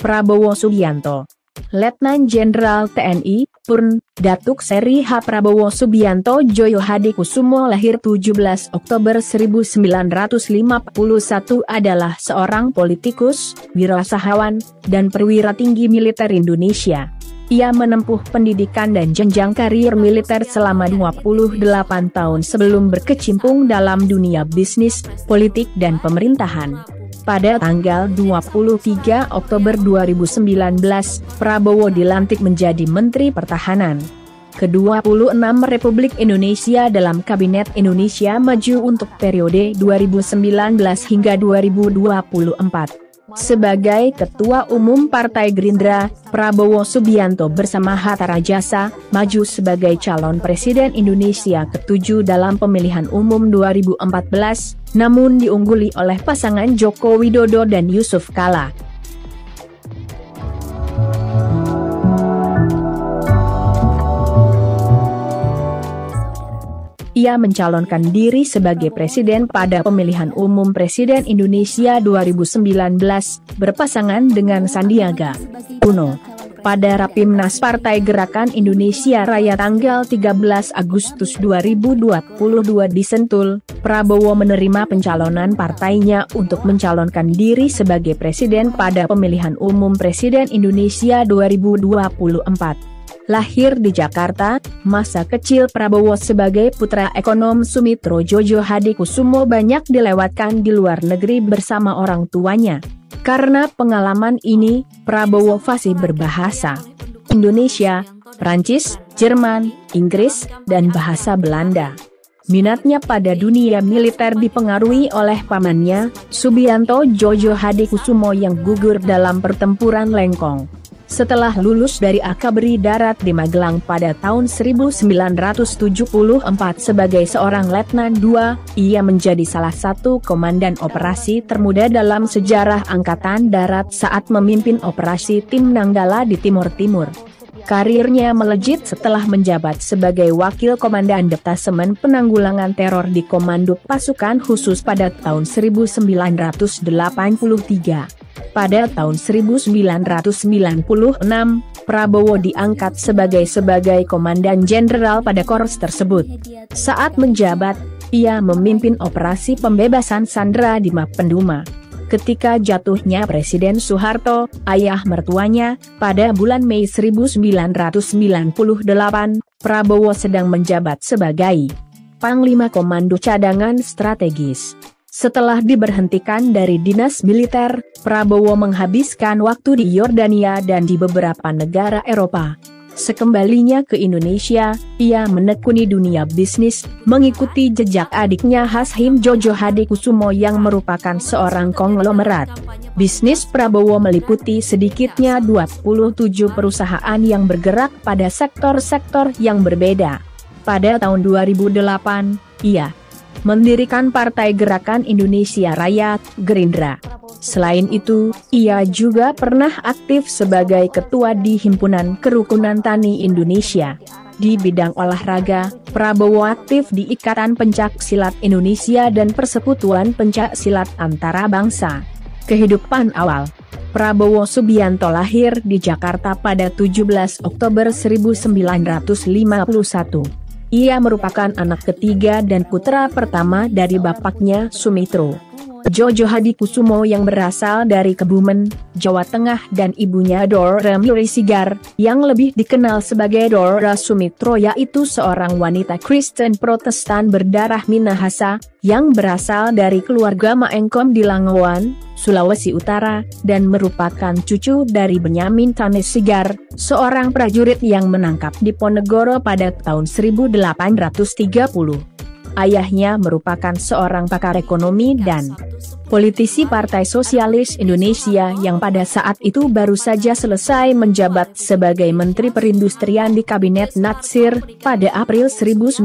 Prabowo Subianto. Letnan Jenderal TNI, Purn, Datuk Seri H. Prabowo Subianto Joyo Hadikusumo lahir 17 Oktober 1951 adalah seorang politikus, wirausahawan, dan perwira tinggi militer Indonesia. Ia menempuh pendidikan dan jenjang karir militer selama 28 tahun sebelum berkecimpung dalam dunia bisnis, politik dan pemerintahan. Pada tanggal 23 Oktober 2019, Prabowo dilantik menjadi Menteri Pertahanan ke-26 Republik Indonesia dalam Kabinet Indonesia Maju untuk periode 2019 hingga 2024. Sebagai Ketua Umum Partai Gerindra, Prabowo Subianto bersama Hatta Rajasa, maju sebagai calon Presiden Indonesia ke-7 dalam pemilihan umum 2014, namun diungguli oleh pasangan Joko Widodo dan Yusuf Kala. Ia mencalonkan diri sebagai presiden pada pemilihan umum Presiden Indonesia 2019, berpasangan dengan Sandiaga Uno. Pada Rapimnas Partai Gerakan Indonesia Raya tanggal 13 Agustus 2022 di Sentul, Prabowo menerima pencalonan partainya untuk mencalonkan diri sebagai presiden pada pemilihan umum Presiden Indonesia 2024. Lahir di Jakarta, masa kecil Prabowo sebagai putra ekonom Sumitro Joyo Hadikusumo banyak dilewatkan di luar negeri bersama orang tuanya. Karena pengalaman ini, Prabowo fasih berbahasa Indonesia, Prancis, Jerman, Inggris, dan bahasa Belanda. Minatnya pada dunia militer dipengaruhi oleh pamannya, Subianto Joyo Hadikusumo yang gugur dalam pertempuran Lengkong. Setelah lulus dari Akabri Darat di Magelang pada tahun 1974 sebagai seorang Letnan II, ia menjadi salah satu komandan operasi termuda dalam sejarah Angkatan Darat saat memimpin operasi Tim Nanggala di Timur Timur. Karirnya melejit setelah menjabat sebagai Wakil Komandan Detasemen Penanggulangan Teror di Komando Pasukan Khusus pada tahun 1983. Pada tahun 1996, Prabowo diangkat sebagai Komandan Jenderal pada korps tersebut. Saat menjabat, ia memimpin operasi pembebasan sandera di Mapenduma. Ketika jatuhnya Presiden Soeharto, ayah mertuanya, pada bulan Mei 1998, Prabowo sedang menjabat sebagai Panglima Komando Cadangan Strategis. Setelah diberhentikan dari dinas militer, Prabowo menghabiskan waktu di Yordania dan di beberapa negara Eropa. Sekembalinya ke Indonesia, ia menekuni dunia bisnis, mengikuti jejak adiknya Hashim Joyo Hadikusumo yang merupakan seorang konglomerat. Bisnis Prabowo meliputi sedikitnya 27 perusahaan yang bergerak pada sektor-sektor yang berbeda. Pada tahun 2008, ia mendirikan Partai Gerakan Indonesia Raya, Gerindra. Selain itu, ia juga pernah aktif sebagai ketua di Himpunan Kerukunan Tani Indonesia. Di bidang olahraga, Prabowo aktif di Ikatan Pencak Silat Indonesia dan Persekutuan Pencak Silat Antara Bangsa. Kehidupan awal Prabowo Subianto lahir di Jakarta pada 17 Oktober 1951. Ia merupakan anak ketiga dan putra pertama dari bapaknya Sumitro Joyo Hadikusumo yang berasal dari Kebumen, Jawa Tengah dan ibunya Dora Miri Sigar, yang lebih dikenal sebagai Dora Sumitro yaitu seorang wanita Kristen Protestan berdarah Minahasa, yang berasal dari keluarga Maengkom di Langowan, Sulawesi Utara, dan merupakan cucu dari Benyamin Tanis Sigar, seorang prajurit yang menangkap Diponegoro pada tahun 1830. Ayahnya merupakan seorang pakar ekonomi dan politisi Partai Sosialis Indonesia yang pada saat itu baru saja selesai menjabat sebagai Menteri Perindustrian di Kabinet Natsir pada April 1952.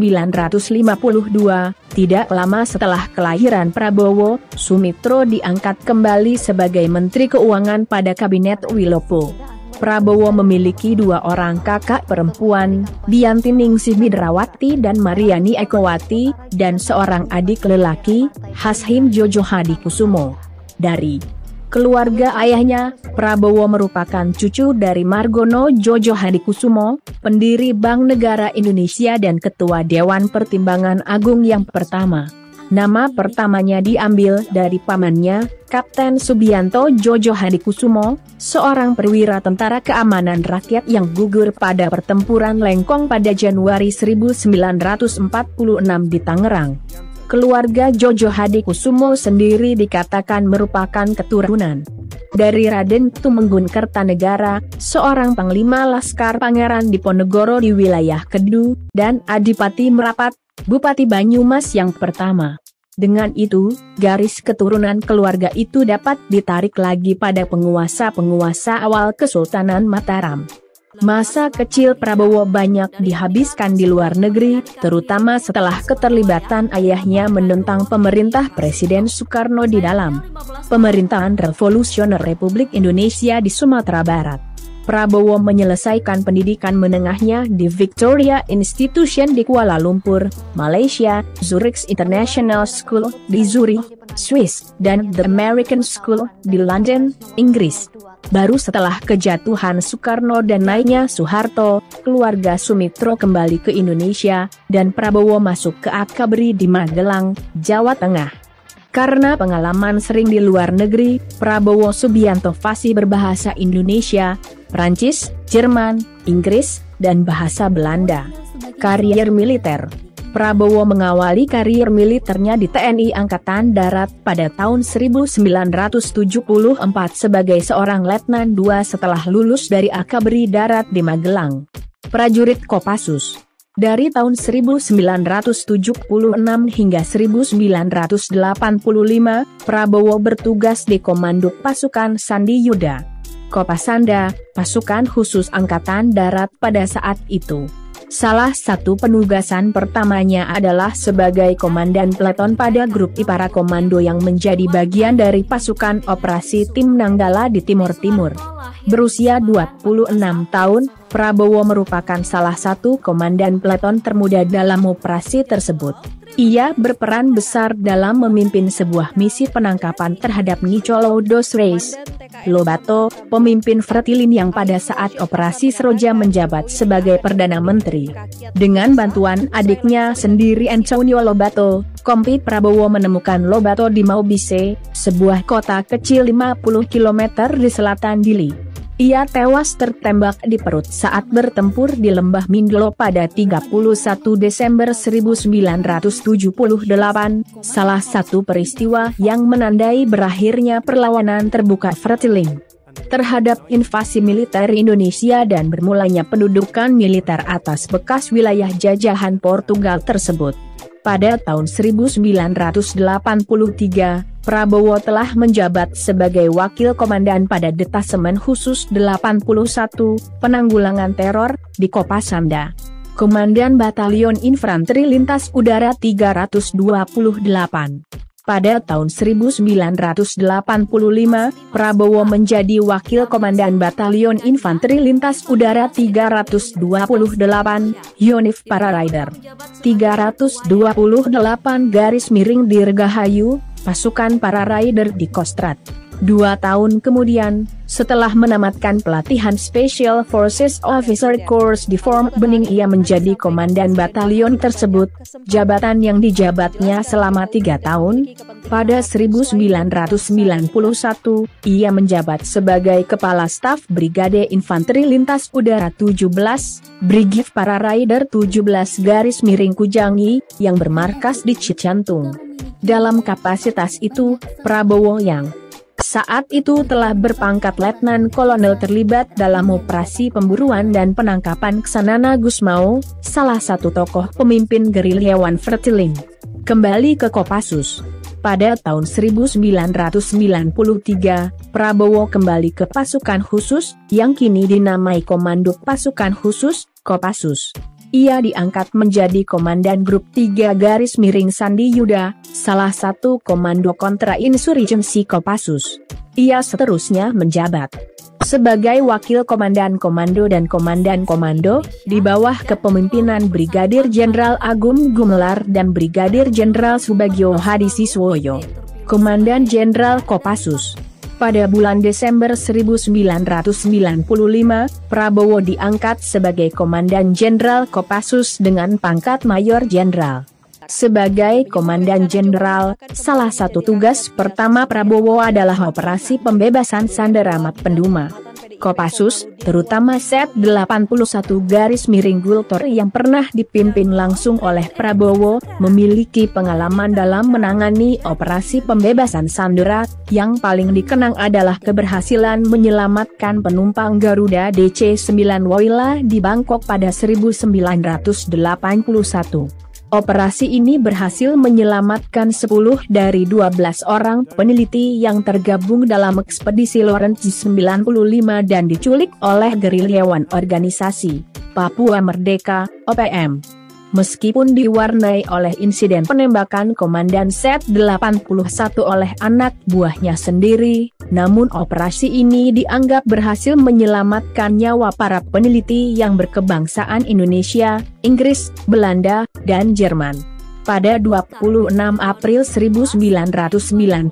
Tidak lama setelah kelahiran Prabowo, Sumitro diangkat kembali sebagai Menteri Keuangan pada Kabinet Wilopo. Prabowo memiliki dua orang kakak perempuan, Dianti Ningsih Midrawati dan Mariani Ekowati, dan seorang adik lelaki, Hashim Joyo Hadikusumo. Dari Keluarga ayahnya, Prabowo merupakan cucu dari Margono Djojo Hadikusumo, pendiri Bank Negara Indonesia dan Ketua Dewan Pertimbangan Agung yang pertama. Nama pertamanya diambil dari pamannya, Kapten Subianto Djojo Hadikusumo, seorang perwira tentara keamanan rakyat yang gugur pada pertempuran Lengkong pada Januari 1946 di Tangerang. Keluarga Djojo Hadikusumo sendiri dikatakan merupakan keturunan dari Raden Tumenggung Kertanegara, seorang panglima Laskar Pangeran Diponegoro di wilayah Kedu, dan Adipati Merapat, Bupati Banyumas yang pertama. Dengan itu, garis keturunan keluarga itu dapat ditarik lagi pada penguasa-penguasa awal Kesultanan Mataram. Masa kecil Prabowo banyak dihabiskan di luar negeri, terutama setelah keterlibatan ayahnya menentang pemerintah Presiden Soekarno di dalam pemerintahan Revolusioner Republik Indonesia di Sumatera Barat. Prabowo menyelesaikan pendidikan menengahnya di Victoria Institution di Kuala Lumpur, Malaysia, Zurich International School di Zurich, Swiss, dan The American School di London, Inggris. Baru setelah kejatuhan Soekarno dan naiknya Soeharto, keluarga Sumitro kembali ke Indonesia, dan Prabowo masuk ke Akabri di Magelang, Jawa Tengah. Karena pengalaman sering di luar negeri, Prabowo Subianto fasih berbahasa Indonesia, Prancis, Jerman, Inggris, dan bahasa Belanda. Karier militer. Prabowo mengawali karier militernya di TNI Angkatan Darat pada tahun 1974 sebagai seorang Letnan II setelah lulus dari Akabri Darat di Magelang. Prajurit Kopassus. Dari tahun 1976 hingga 1985, Prabowo bertugas di Komando Pasukan Sandi Yuda, Kopasanda, pasukan khusus Angkatan Darat pada saat itu. Salah satu penugasan pertamanya adalah sebagai komandan peleton pada grup Ipara Komando yang menjadi bagian dari pasukan operasi Tim Nanggala di Timur Timur. Berusia 26 tahun, Prabowo merupakan salah satu komandan peleton termuda dalam operasi tersebut. Ia berperan besar dalam memimpin sebuah misi penangkapan terhadap Nicolo dos Reis Lobato, pemimpin Fretilin yang pada saat operasi Seroja menjabat sebagai Perdana Menteri. Dengan bantuan adiknya sendiri Antonio Lobato, Kompi Prabowo menemukan Lobato di Maubise, sebuah kota kecil 50 km di selatan Dili. Ia tewas tertembak di perut saat bertempur di Lembah Mindolo pada 31 Desember 1978, salah satu peristiwa yang menandai berakhirnya perlawanan terbuka Fretilin terhadap invasi militer Indonesia dan bermulanya pendudukan militer atas bekas wilayah jajahan Portugal tersebut. Pada tahun 1983, Prabowo telah menjabat sebagai Wakil Komandan pada Detasemen Khusus 81, Penanggulangan Teror, di Kopasanda. Komandan Batalion Infanteri Lintas Udara 328. Pada tahun 1985, Prabowo menjadi Wakil Komandan Batalion Infanteri Lintas Udara 328, Yonif Para Rider. 328 _Dirgahayu, pasukan Para Rider di Kostrad. 2 tahun kemudian, setelah menamatkan pelatihan Special Forces Officer Course di Fort Benning, ia menjadi komandan batalion tersebut, jabatan yang dijabatnya selama 3 tahun. Pada 1991, ia menjabat sebagai Kepala Staf Brigade Infanteri Lintas Udara 17, Brigif Para Rider 17 _Kujangi, yang bermarkas di Cicantung. Dalam kapasitas itu, Prabowo yang saat itu telah berpangkat Letnan Kolonel terlibat dalam operasi pemburuan dan penangkapan Ksanana Gusmao, salah satu tokoh pemimpin gerilyawan Fretilin. Kembali ke Kopassus. Pada tahun 1993, Prabowo kembali ke pasukan khusus, yang kini dinamai Komando Pasukan Khusus, Kopassus. Ia diangkat menjadi Komandan Grup 3 _Sandi Yuda, salah satu komando kontra-insurgensi Kopassus. Ia seterusnya menjabat sebagai Wakil Komandan Komando dan Komandan Komando, di bawah kepemimpinan Brigadir Jenderal Agung Gumelar dan Brigadir Jenderal Subagio Hadi Siswoyo. Komandan Jenderal Kopassus. Pada bulan Desember 1995, Prabowo diangkat sebagai Komandan Jenderal Kopassus dengan pangkat Mayor Jenderal. Sebagai Komandan Jenderal, salah satu tugas pertama Prabowo adalah operasi pembebasan sandera Mat Penduma. Kopassus, terutama Set 81 Gultor yang pernah dipimpin langsung oleh Prabowo, memiliki pengalaman dalam menangani operasi pembebasan sandera. Yang paling dikenang adalah keberhasilan menyelamatkan penumpang Garuda DC-9 Woyla di Bangkok pada 1981. Operasi ini berhasil menyelamatkan 10 dari 12 orang peneliti yang tergabung dalam ekspedisi Lawrence 95 dan diculik oleh gerilyawan organisasi Papua Merdeka, OPM. Meskipun diwarnai oleh insiden penembakan Komandan Set 81 oleh anak buahnya sendiri, namun operasi ini dianggap berhasil menyelamatkan nyawa para peneliti yang berkebangsaan Indonesia, Inggris, Belanda, dan Jerman. Pada 26 April 1997,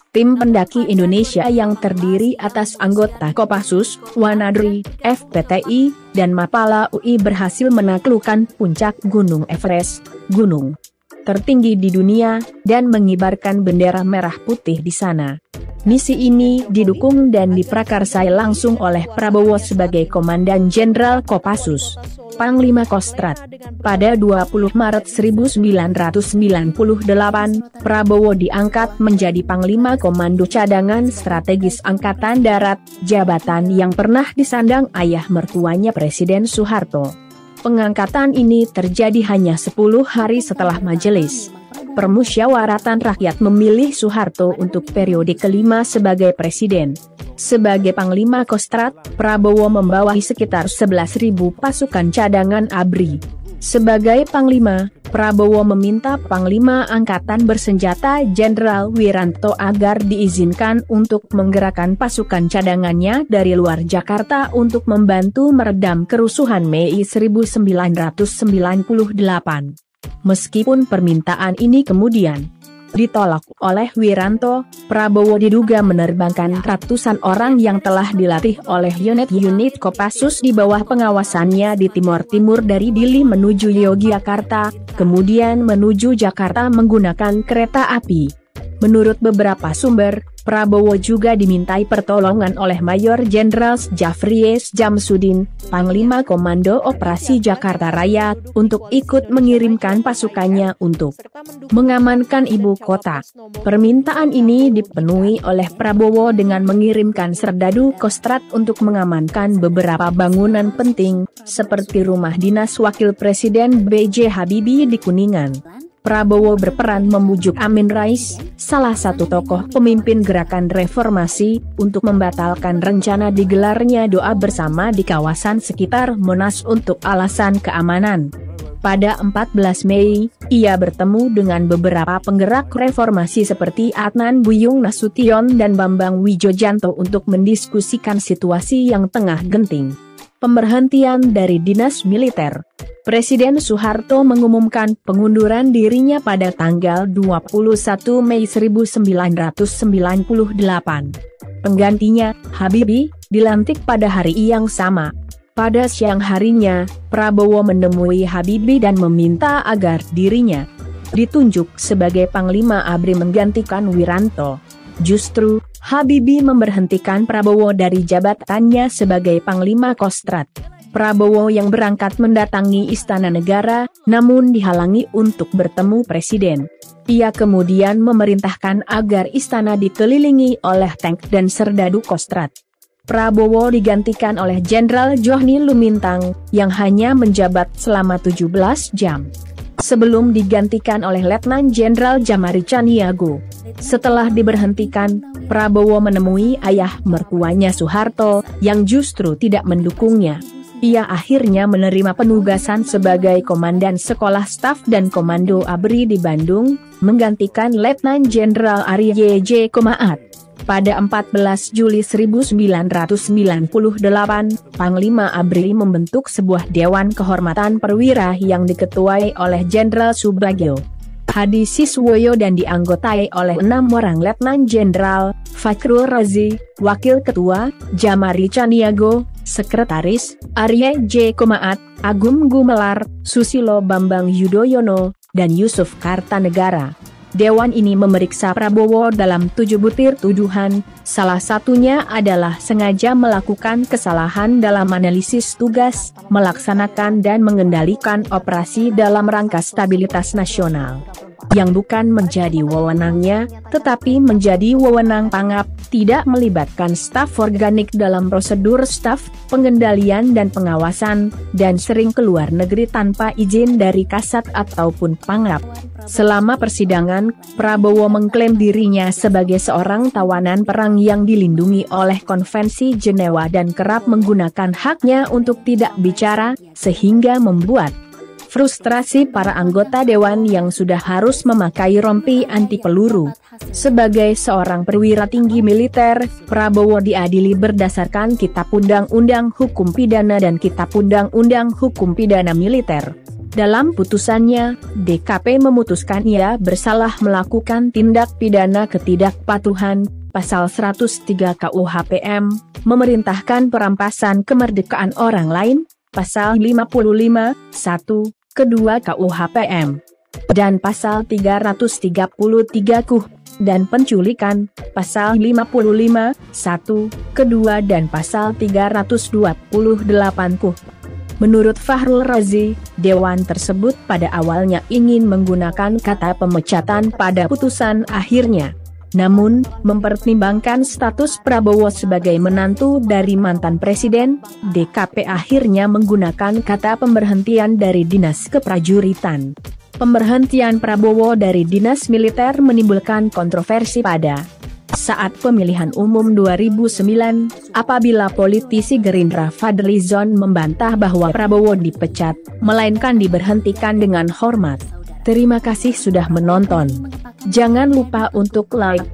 tim pendaki Indonesia yang terdiri atas anggota Kopassus, Wanadri, FPTI, dan Mapala UI berhasil menaklukkan puncak Gunung Everest, gunung tertinggi di dunia, dan mengibarkan bendera merah putih di sana. Misi ini didukung dan diprakarsai langsung oleh Prabowo sebagai Komandan Jenderal Kopassus, Panglima Kostrat. Pada 20 Maret 1998, Prabowo diangkat menjadi Panglima Komando Cadangan Strategis Angkatan Darat, jabatan yang pernah disandang ayah mertuanya Presiden Soeharto. Pengangkatan ini terjadi hanya 10 hari setelah Majelis Permusyawaratan Rakyat memilih Soeharto untuk periode kelima sebagai presiden. Sebagai Panglima Kostrat, Prabowo membawahi sekitar 11.000 pasukan cadangan ABRI. Sebagai Panglima, Prabowo meminta Panglima Angkatan Bersenjata Jenderal Wiranto agar diizinkan untuk menggerakkan pasukan cadangannya dari luar Jakarta untuk membantu meredam kerusuhan Mei 1998. Meskipun permintaan ini kemudian ditolak oleh Wiranto, Prabowo diduga menerbangkan ratusan orang yang telah dilatih oleh unit-unit Kopassus di bawah pengawasannya di timur-timur dari Dili menuju Yogyakarta, kemudian menuju Jakarta menggunakan kereta api. Menurut beberapa sumber, Prabowo juga dimintai pertolongan oleh Mayor Jenderal Jafries Jamsudin, Panglima Komando Operasi Jakarta Raya, untuk ikut mengirimkan pasukannya untuk mengamankan ibu kota. Permintaan ini dipenuhi oleh Prabowo dengan mengirimkan serdadu Kostrat untuk mengamankan beberapa bangunan penting, seperti rumah dinas Wakil Presiden B.J. Habibie di Kuningan. Prabowo berperan membujuk Amin Rais, salah satu tokoh pemimpin gerakan reformasi, untuk membatalkan rencana digelarnya doa bersama di kawasan sekitar Monas untuk alasan keamanan. Pada 14 Mei, ia bertemu dengan beberapa penggerak reformasi seperti Adnan Buyung Nasution dan Bambang Wijojanto untuk mendiskusikan situasi yang tengah genting. Pemberhentian dari dinas militer. Presiden Soeharto mengumumkan pengunduran dirinya pada tanggal 21 Mei 1998. Penggantinya, Habibie, dilantik pada hari yang sama. Pada siang harinya, Prabowo menemui Habibie dan meminta agar dirinya ditunjuk sebagai Panglima ABRI menggantikan Wiranto. Justru, Habibie memberhentikan Prabowo dari jabatannya sebagai Panglima Kostrat. Prabowo yang berangkat mendatangi Istana Negara, namun dihalangi untuk bertemu Presiden. Ia kemudian memerintahkan agar istana dikelilingi oleh tank dan serdadu Kostrat. Prabowo digantikan oleh Jenderal Johni Lumintang, yang hanya menjabat selama 17 jam. Sebelum digantikan oleh Letnan Jenderal Jamari Caniago. Setelah diberhentikan, Prabowo menemui ayah mertuanya Soeharto, yang justru tidak mendukungnya. Ia akhirnya menerima penugasan sebagai Komandan Sekolah Staf dan Komando ABRI di Bandung, menggantikan Letnan Jenderal Arye J. Komaat. Pada 14 Juli 1998, Panglima ABRI membentuk sebuah Dewan Kehormatan Perwira yang diketuai oleh Jenderal Subagio. Hadi Siswoyo dan dianggotai oleh 6 orang Letnan Jenderal, Fakhrul Razi, Wakil Ketua, Jamari Caniago, Sekretaris, Arya J. Komaat, Agung Gumelar, Susilo Bambang Yudhoyono, dan Yusuf Kartanegara. Dewan ini memeriksa Prabowo dalam 7 butir tuduhan, salah satunya adalah sengaja melakukan kesalahan dalam analisis tugas, melaksanakan dan mengendalikan operasi dalam rangka stabilitas nasional. Yang bukan menjadi wewenangnya, tetapi menjadi wewenang Pangap, tidak melibatkan staf organik dalam prosedur staf, pengendalian dan pengawasan, dan sering keluar negeri tanpa izin dari Kasat ataupun Pangap. Selama persidangan, Prabowo mengklaim dirinya sebagai seorang tawanan perang yang dilindungi oleh Konvensi Jenewa dan kerap menggunakan haknya untuk tidak bicara, sehingga membuat frustrasi para anggota dewan yang sudah harus memakai rompi anti peluru. Sebagai seorang perwira tinggi militer, Prabowo diadili berdasarkan Kitab Undang-Undang Hukum Pidana dan Kitab Undang-Undang Hukum Pidana Militer. Dalam putusannya, DKP memutuskan ia bersalah melakukan tindak pidana ketidakpatuhan, pasal 103 KUHPM, memerintahkan perampasan kemerdekaan orang lain, pasal 55, 1, kedua KUHPM, dan pasal 333 KUH, dan penculikan, pasal 55, 1, kedua dan pasal 328 KUH. Menurut Fakhrul Razi, dewan tersebut pada awalnya ingin menggunakan kata pemecatan pada putusan akhirnya. Namun, mempertimbangkan status Prabowo sebagai menantu dari mantan presiden, DKP akhirnya menggunakan kata pemberhentian dari dinas keprajuritan. Pemberhentian Prabowo dari dinas militer menimbulkan kontroversi pada saat pemilihan umum 2009, apabila politisi Gerindra Fadlizon membantah bahwa Prabowo dipecat, melainkan diberhentikan dengan hormat. Terima kasih sudah menonton. Jangan lupa untuk like,